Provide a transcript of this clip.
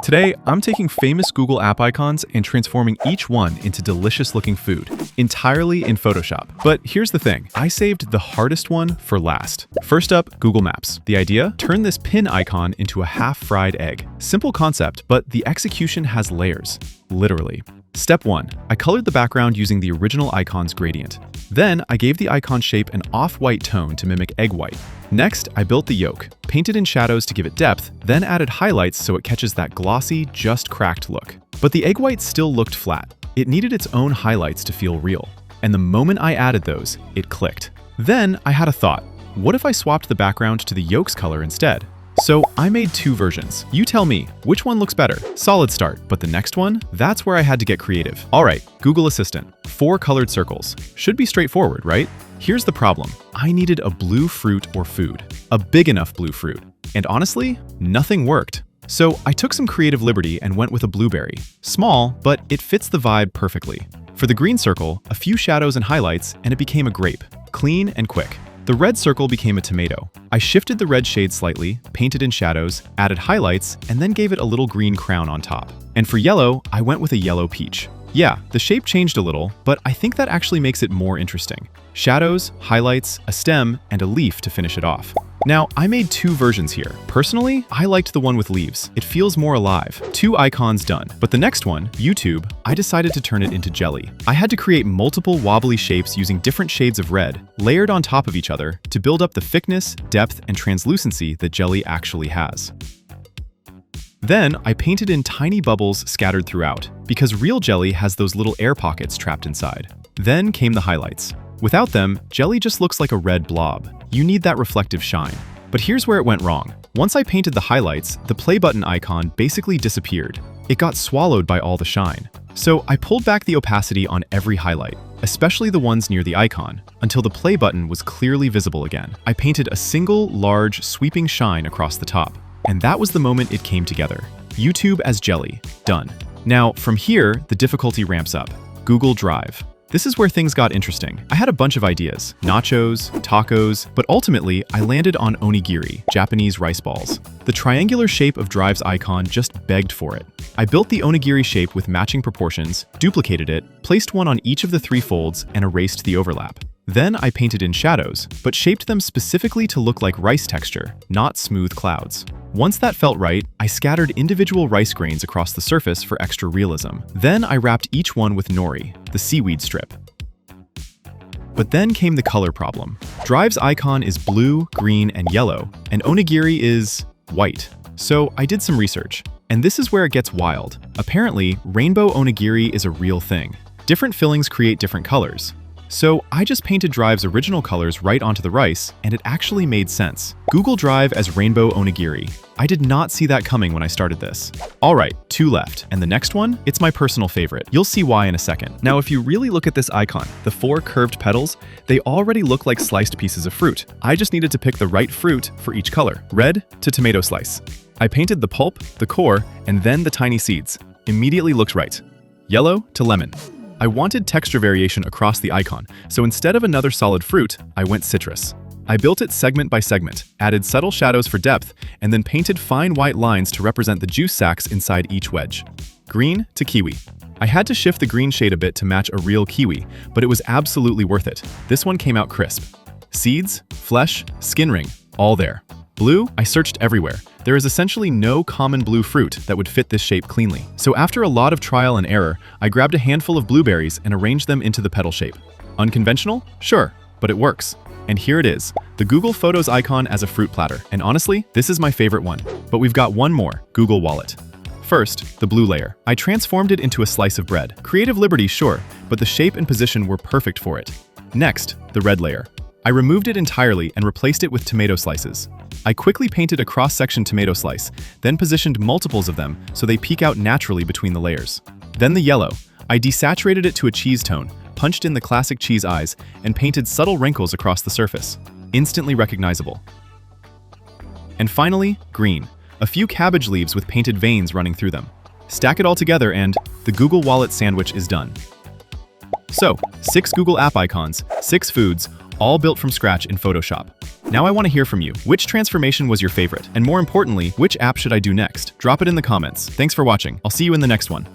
Today, I'm taking famous Google app icons and transforming each one into delicious-looking food, entirely in Photoshop. But here's the thing, I saved the hardest one for last. First up, Google Maps. The idea? Turn this pin icon into a half-fried egg. Simple concept, but the execution has layers. Literally. Step 1. I colored the background using the original icon's gradient. Then, I gave the icon shape an off-white tone to mimic egg white. Next, I built the yolk, painted in shadows to give it depth, then added highlights so it catches that glossy, just cracked look. But the egg white still looked flat. It needed its own highlights to feel real. And the moment I added those, it clicked. Then, I had a thought. What if I swapped the background to the yolk's color instead? So I made two versions. You tell me, which one looks better? Solid start, but the next one? That's where I had to get creative. All right, Google Assistant. 4 colored circles. Should be straightforward, right? Here's the problem. I needed a blue fruit or food. A big enough blue fruit. And honestly, nothing worked. So I took some creative liberty and went with a blueberry. Small, but it fits the vibe perfectly. For the green circle, a few shadows and highlights, and it became a grape. Clean and quick. The red circle became a tomato. I shifted the red shade slightly, painted in shadows, added highlights, and then gave it a little green crown on top. And for yellow, I went with a yellow peach. Yeah, the shape changed a little, but I think that actually makes it more interesting. Shadows, highlights, a stem, and a leaf to finish it off. Now, I made 2 versions here. Personally, I liked the one with leaves. It feels more alive. 2 icons done. But the next one, YouTube, I decided to turn it into jelly. I had to create multiple wobbly shapes using different shades of red, layered on top of each other, to build up the thickness, depth, and translucency that jelly actually has. Then, I painted in tiny bubbles scattered throughout, because real jelly has those little air pockets trapped inside. Then came the highlights. Without them, jelly just looks like a red blob. You need that reflective shine. But here's where it went wrong. Once I painted the highlights, the play button icon basically disappeared. It got swallowed by all the shine. So I pulled back the opacity on every highlight, especially the ones near the icon, until the play button was clearly visible again. I painted a single, large, sweeping shine across the top. And that was the moment it came together. YouTube as jelly. Done. Now, from here, the difficulty ramps up. Google Drive. This is where things got interesting. I had a bunch of ideas, nachos, tacos, but ultimately I landed on onigiri, Japanese rice balls. The triangular shape of Drive's icon just begged for it. I built the onigiri shape with matching proportions, duplicated it, placed one on each of the 3 folds, and erased the overlap. Then I painted in shadows, but shaped them specifically to look like rice texture, not smooth clouds. Once that felt right, I scattered individual rice grains across the surface for extra realism. Then I wrapped each one with nori, the seaweed strip. But then came the color problem. Drive's icon is blue, green, and yellow, and onigiri is white. So I did some research. And this is where it gets wild. Apparently, rainbow onigiri is a real thing. Different fillings create different colors. So I just painted Drive's original colors right onto the rice, and it actually made sense. Google Drive as rainbow onigiri. I did not see that coming when I started this. All right, 2 left. And the next one? It's my personal favorite. You'll see why in a second. Now, if you really look at this icon, the 4 curved petals, they already look like sliced pieces of fruit. I just needed to pick the right fruit for each color. Red to tomato slice. I painted the pulp, the core, and then the tiny seeds. Immediately looked right. Yellow to lemon. I wanted texture variation across the icon, so instead of another solid fruit, I went citrus. I built it segment by segment, added subtle shadows for depth, and then painted fine white lines to represent the juice sacs inside each wedge. Green to kiwi. I had to shift the green shade a bit to match a real kiwi, but it was absolutely worth it. This one came out crisp. Seeds, flesh, skin ring, all there. Blue, I searched everywhere. There is essentially no common blue fruit that would fit this shape cleanly. So after a lot of trial and error, I grabbed a handful of blueberries and arranged them into the petal shape. Unconventional? Sure, but it works. And here it is, the Google Photos icon as a fruit platter. And honestly, this is my favorite one. But we've got one more, Google Wallet. First, the blue layer. I transformed it into a slice of bread. Creative liberty, sure, but the shape and position were perfect for it. Next, the red layer. I removed it entirely and replaced it with tomato slices. I quickly painted a cross-section tomato slice, then positioned multiples of them so they peek out naturally between the layers. Then the yellow. I desaturated it to a cheese tone, punched in the classic cheese eyes, and painted subtle wrinkles across the surface. Instantly recognizable. And finally, green. A few cabbage leaves with painted veins running through them. Stack it all together and the Google Wallet sandwich is done. So, 6 Google app icons, 6 foods, all built from scratch in Photoshop. Now I want to hear from you. Which transformation was your favorite? And more importantly, which app should I do next? Drop it in the comments. Thanks for watching. I'll see you in the next one.